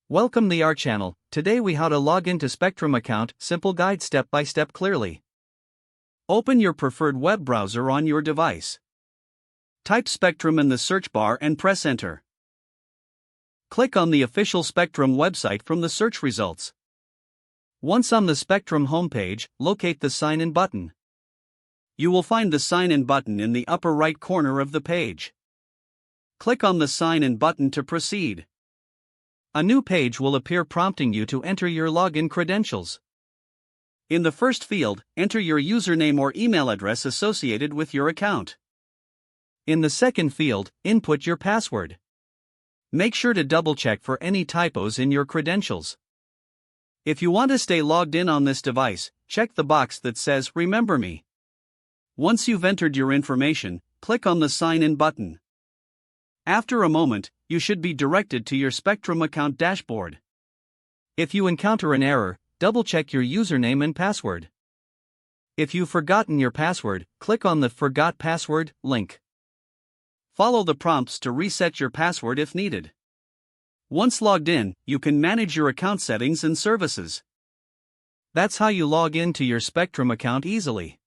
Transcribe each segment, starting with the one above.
Welcome to our channel. Today we how to log into Spectrum account, simple guide step by step clearly. Open your preferred web browser on your device. Type Spectrum in the search bar and press enter. Click on the official Spectrum website from the search results. Once on the Spectrum homepage, locate the sign in button. You will find the sign in button in the upper right corner of the page. Click on the sign in button to proceed. A new page will appear prompting you to enter your login credentials. In the first field, enter your username or email address associated with your account. In the second field, input your password. Make sure to double-check for any typos in your credentials. If you want to stay logged in on this device, check the box that says Remember Me. Once you've entered your information, click on the Sign In button. After a moment, you should be directed to your Spectrum account dashboard. If you encounter an error, double-check your username and password. If you've forgotten your password, click on the Forgot Password link. Follow the prompts to reset your password if needed. Once logged in, you can manage your account settings and services. That's how you log into your Spectrum account easily.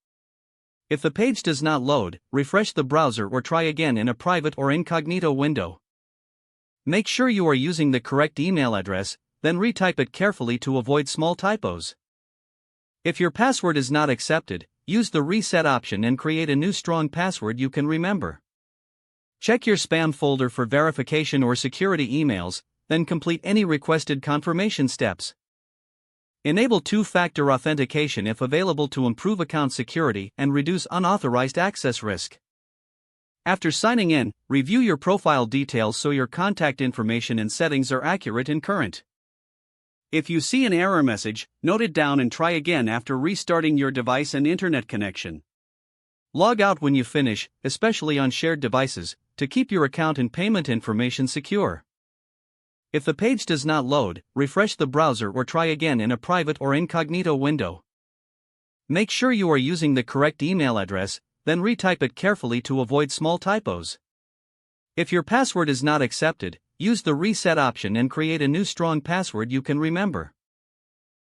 If the page does not load, refresh the browser or try again in a private or incognito window. Make sure you are using the correct email address, then retype it carefully to avoid small typos. If your password is not accepted, use the reset option and create a new strong password you can remember. Check your spam folder for verification or security emails, then complete any requested confirmation steps. Enable two-factor authentication if available to improve account security and reduce unauthorized access risk. After signing in, review your profile details so your contact information and settings are accurate and current. If you see an error message, note it down and try again after restarting your device and internet connection. Log out when you finish, especially on shared devices, to keep your account and payment information secure. If the page does not load, refresh the browser or try again in a private or incognito window. Make sure you are using the correct email address, then retype it carefully to avoid small typos. If your password is not accepted, use the reset option and create a new strong password you can remember.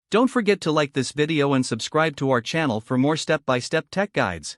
Don't forget to like this video and subscribe to our channel for more step-by-step tech guides.